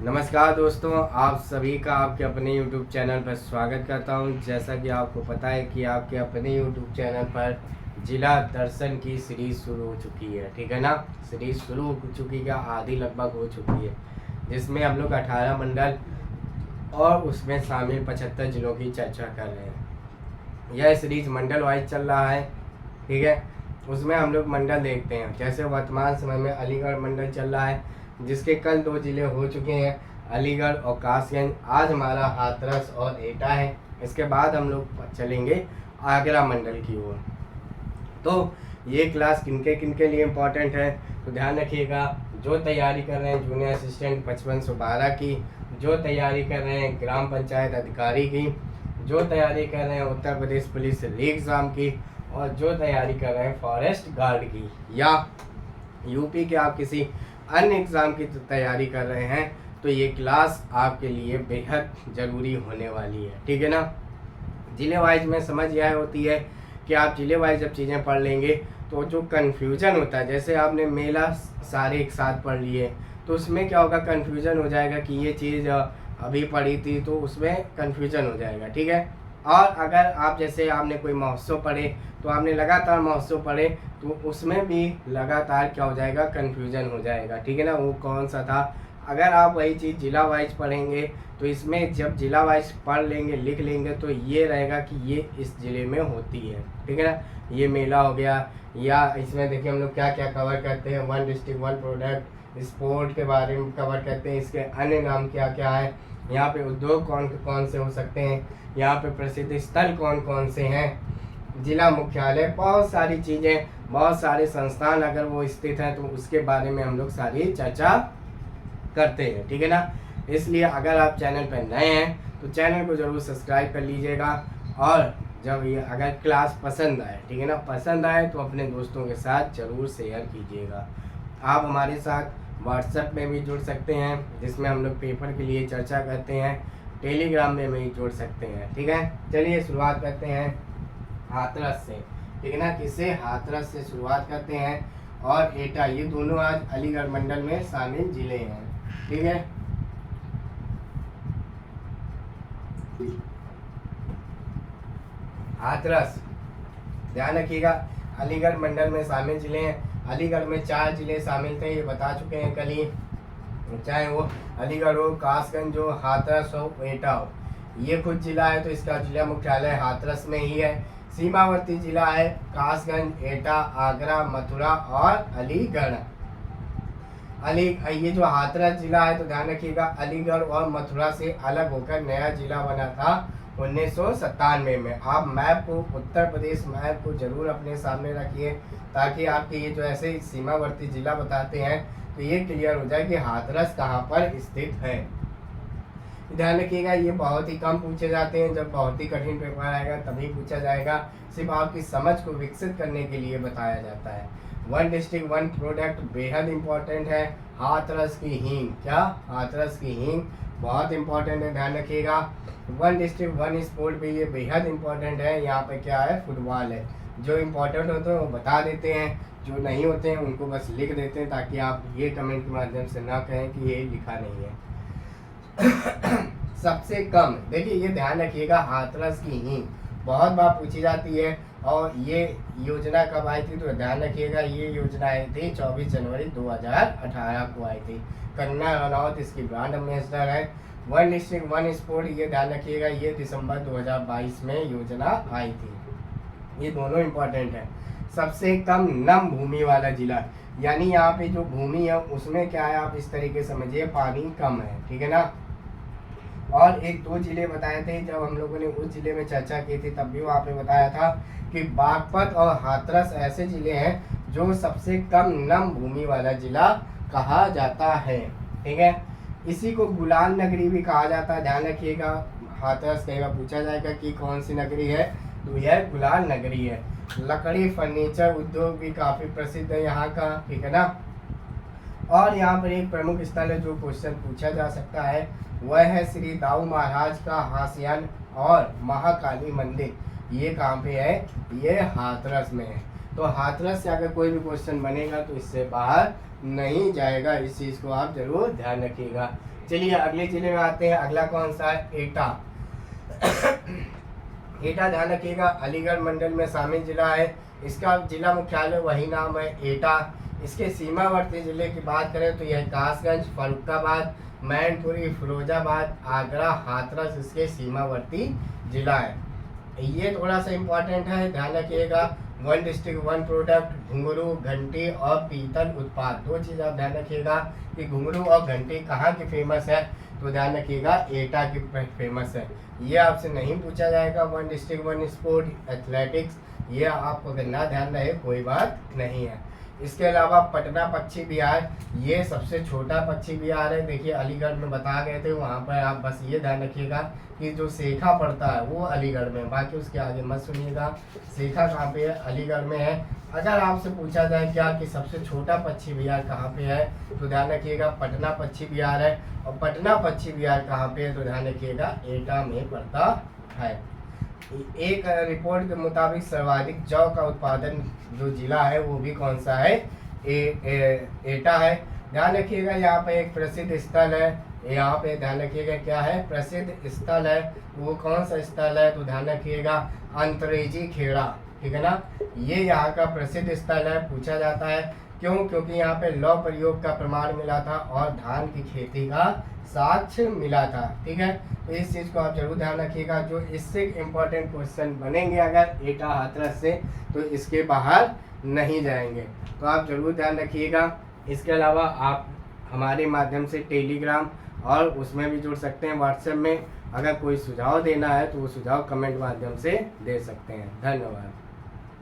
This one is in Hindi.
नमस्कार दोस्तों, आप सभी का आपके अपने YouTube चैनल पर स्वागत करता हूं। जैसा कि आपको पता है कि आपके अपने YouTube चैनल पर जिला दर्शन की सीरीज़ शुरू हो चुकी है, ठीक है ना। सीरीज़ शुरू हो चुकी है, आधी लगभग हो चुकी है, जिसमें हम लोग 18 मंडल और उसमें शामिल 75 जिलों की चर्चा कर रहे हैं। यह सीरीज़ मंडल वाइज चल रहा है, ठीक है। उसमें हम लोग मंडल देखते हैं। जैसे वर्तमान समय में अलीगढ़ मंडल चल रहा है, जिसके कल 2 जिले हो चुके हैं, अलीगढ़ और कासगंज। आज हमारा हाथरस और एटा है। इसके बाद हम लोग चलेंगे आगरा मंडल की ओर। तो ये क्लास किनके किनके लिए इम्पोर्टेंट है, तो ध्यान रखिएगा। जो तैयारी कर रहे हैं जूनियर असिस्टेंट 5512 की, जो तैयारी कर रहे हैं ग्राम पंचायत अधिकारी की, जो तैयारी कर रहे हैं उत्तर प्रदेश पुलिस एग्ज़ाम की, और जो तैयारी कर रहे हैं फॉरेस्ट गार्ड की, या यूपी के आप किसी अन्य एग्ज़ाम की तैयारी कर रहे हैं, तो ये क्लास आपके लिए बेहद ज़रूरी होने वाली है, ठीक है ना। जिले वाइज में समझ यह होती है कि आप जिले वाइज जब चीज़ें पढ़ लेंगे तो जो कन्फ्यूज़न होता है, जैसे आपने मेला सारे एक साथ पढ़ लिए, तो उसमें क्या होगा, कन्फ्यूज़न हो जाएगा कि ये चीज़ अभी पढ़ी थी, तो उसमें कन्फ्यूज़न हो जाएगा, ठीक है। और अगर आप जैसे आपने कोई महोत्सव पढ़े, तो आपने लगातार महोत्सव पढ़े, तो उसमें भी लगातार क्या हो जाएगा, कन्फ्यूज़न हो जाएगा, ठीक है ना। वो कौन सा था। अगर आप वही चीज़ जिला वाइज पढ़ेंगे, तो इसमें जब जिला वाइज पढ़ लेंगे, लिख लेंगे, तो ये रहेगा कि ये इस ज़िले में होती है, ठीक है ना। ये मेला हो गया, या इसमें देखिए हम लोग क्या क्या कवर करते हैं, 1 डिस्ट्रिक्ट 1 प्रोडक्ट, स्पोर्ट के बारे में कवर करते हैं, इसके अन्य नाम क्या क्या है, यहाँ पे उद्योग कौन कौन से हो सकते हैं, यहाँ पे प्रसिद्ध स्थल कौन कौन से हैं, जिला मुख्यालय, बहुत सारी चीज़ें, बहुत सारे संस्थान अगर वो स्थित हैं, तो उसके बारे में हम लोग सारी चर्चा करते हैं, ठीक है ना। इसलिए अगर आप चैनल पर नए हैं तो चैनल को ज़रूर सब्सक्राइब कर लीजिएगा, और जब ये अगर क्लास पसंद आए, ठीक है ना, पसंद आए तो अपने दोस्तों के साथ ज़रूर शेयर कीजिएगा। आप हमारे साथ व्हाट्सएप में भी जुड़ सकते हैं, जिसमें हम लोग पेपर के लिए चर्चा करते हैं। टेलीग्राम में भी जुड़ सकते हैं, ठीक है। चलिए शुरुआत करते हैं हाथरस से, ठीक है ना। किससे, हाथरस से शुरुआत करते हैं। और एटा, ये दोनों आज अलीगढ़ मंडल में शामिल जिले हैं, ठीक है। हाथरस, ध्यान रखिएगा, अलीगढ़ मंडल में शामिल जिले हैं। अलीगढ़ में 4 जिले शामिल थे, ये बता चुके हैं कल ही, चाहे वो अलीगढ़ हो, कासगंज हो, हाथरस हो, एटा हो। ये खुद जिला है, तो इसका जिला मुख्यालय हाथरस में ही है। सीमावर्ती जिला है कासगंज, एटा, आगरा, मथुरा और अलीगढ़। ये जो हाथरस जिला है, तो ध्यान रखिएगा, अलीगढ़ और मथुरा से अलग होकर नया जिला बना था 1997 में। आप मैप को, उत्तर प्रदेश मैप को जरूर अपने सामने रखिए, ताकि आपके ये जो ऐसे सीमावर्ती जिला बताते हैं, तो ये क्लियर हो जाए कि हाथरस कहाँ पर स्थित है। ध्यान रखिएगा, ये बहुत ही कम पूछे जाते हैं, जब बहुत ही कठिन पेपर आएगा तभी पूछा जाएगा। सिर्फ आपकी समझ को विकसित करने के लिए बताया जाता है। 1 डिस्ट्रिक्ट 1 प्रोडक्ट बेहद इंपॉर्टेंट है। हाथरस की हींग, क्या, हाथरस की हींग बहुत इंपॉर्टेंट है, ध्यान रखिएगा। 1 डिस्ट्रिक्ट 1 स्पोर्ट भी ये बेहद इंपॉर्टेंट है। यहाँ पे क्या है, फुटबॉल है। जो इम्पोर्टेंट होते हैं वो बता देते हैं, जो नहीं होते हैं उनको बस लिख देते हैं, ताकि आप ये कमेंट के माध्यम से ना कहें कि ये लिखा नहीं है। सबसे कम, देखिए ये ध्यान रखिएगा, हाथरस की हींग बहुत बार पूछी जाती है। और ये योजना कब आई थी, तो ध्यान रखिएगा, ये योजना आई थी 24 जनवरी 2018 को आई थी। कंगना रनौत इसकी ब्रांड एम्बेसडर है। 1 डिस्ट्रिक्ट 1 स्पोर्ट, ये ध्यान रखिएगा, ये दिसंबर 2022 में योजना आई थी। ये दोनों इम्पोर्टेंट है। सबसे कम नम भूमि वाला जिला, यानी यहाँ पे जो भूमि है उसमें क्या है, आप इस तरीके समझिए, पानी कम है, ठीक है ना। और 1-2 जिले बताए थे, जब हम लोगों ने उस जिले में चर्चा की थी तब भी वहाँ पे बताया था कि बागपत और हाथरस ऐसे जिले हैं जो सबसे कम नम भूमि वाला जिला कहा जाता है, ठीक है। इसी को गुलाल नगरी भी कहा जाता है, ध्यान रखिएगा। हाथरस कई बार पूछा जाएगा कि कौन सी नगरी है, तो यह गुलाल नगरी है। लकड़ी फर्नीचर उद्योग भी काफ़ी प्रसिद्ध है यहाँ का, ठीक है ना। और यहाँ पर एक प्रमुख स्थल है जो क्वेश्चन पूछा जा सकता है, वह है श्री दाऊ महाराज का हास्यन और महाकाली मंदिर। ये कहाँ पे है, ये हाथरस में है। तो हाथरस से अगर कोई भी क्वेश्चन बनेगा तो इससे बाहर नहीं जाएगा, इस चीज़ को आप जरूर ध्यान रखिएगा। चलिए अगले जिले में आते हैं। अगला कौन सा है? एटा। एटा ध्यान रखिएगा अलीगढ़ मंडल में शामिल जिला है। इसका जिला मुख्यालय वही नाम है, एटा। इसके सीमावर्ती जिले की बात करें तो यह कासगंज, फर्रुखाबाद, मैनपुरी, फिरोजाबाद, आगरा, हाथरस इसके सीमावर्ती जिला है। ये थोड़ा सा इम्पोर्टेंट है, ध्यान रखिएगा। 1 डिस्ट्रिक्ट 1 प्रोडक्ट, घुंघरू, घंटी और पीतल उत्पाद। 2 चीज़ आप ध्यान रखिएगा कि घुंघरू और घंटी कहाँ की फेमस है, तो ध्यान रखिएगा एटा की फेमस है। ये आपसे नहीं पूछा जाएगा। 1 डिस्ट्रिक्ट 1 स्पोर्ट, एथलेटिक्स, ये आपको अगर ना ध्यान रहे कोई बात नहीं है। इसके अलावा पटना पश्चिम बिहार, ये सबसे छोटा पश्चिम बिहार है। देखिए अलीगढ़ में बता गए थे, वहाँ पर आप बस ये ध्यान रखिएगा कि जो सेखा पड़ता है वो अलीगढ़ में, बाकी उसके आगे मत सुनिएगा। सेखा कहाँ पे है? अलीगढ़ में है। अगर आपसे पूछा जाए क्या कि सबसे छोटा पश्चिम बिहार कहाँ पे है, तो ध्यान रखिएगा पटना पश्चिम बिहार है। और पटना पश्चिम बिहार कहाँ पे है, तो ध्यान रखिएगा एटा में पड़ता है। एक रिपोर्ट के मुताबिक सर्वाधिक जौ का उत्पादन जो जिला है वो भी कौन सा है? एटा है। ध्यान रखिएगा यहाँ पे एक प्रसिद्ध स्थल है, यहाँ पे ध्यान रखिएगा क्या है? प्रसिद्ध स्थल है। वो कौन सा स्थल है, तो ध्यान रखिएगा अंतरेजी खेड़ा, ठीक है ना। ये यहाँ का प्रसिद्ध स्थल है, पूछा जाता है क्यों? क्योंकि यहाँ पे लौह प्रयोग का प्रमाण मिला था और धान की खेती का साक्ष्य मिला था, ठीक है। तो इस चीज़ को आप जरूर ध्यान रखिएगा। जो इससे इम्पोर्टेंट क्वेश्चन बनेंगे अगर एटा हाथरस से, तो इसके बाहर नहीं जाएंगे, तो आप जरूर ध्यान रखिएगा। इसके अलावा आप हमारे माध्यम से टेलीग्राम और उसमें भी जुड़ सकते हैं, व्हाट्सएप में। अगर कोई सुझाव देना है तो वो सुझाव कमेंट माध्यम से दे सकते हैं। धन्यवाद।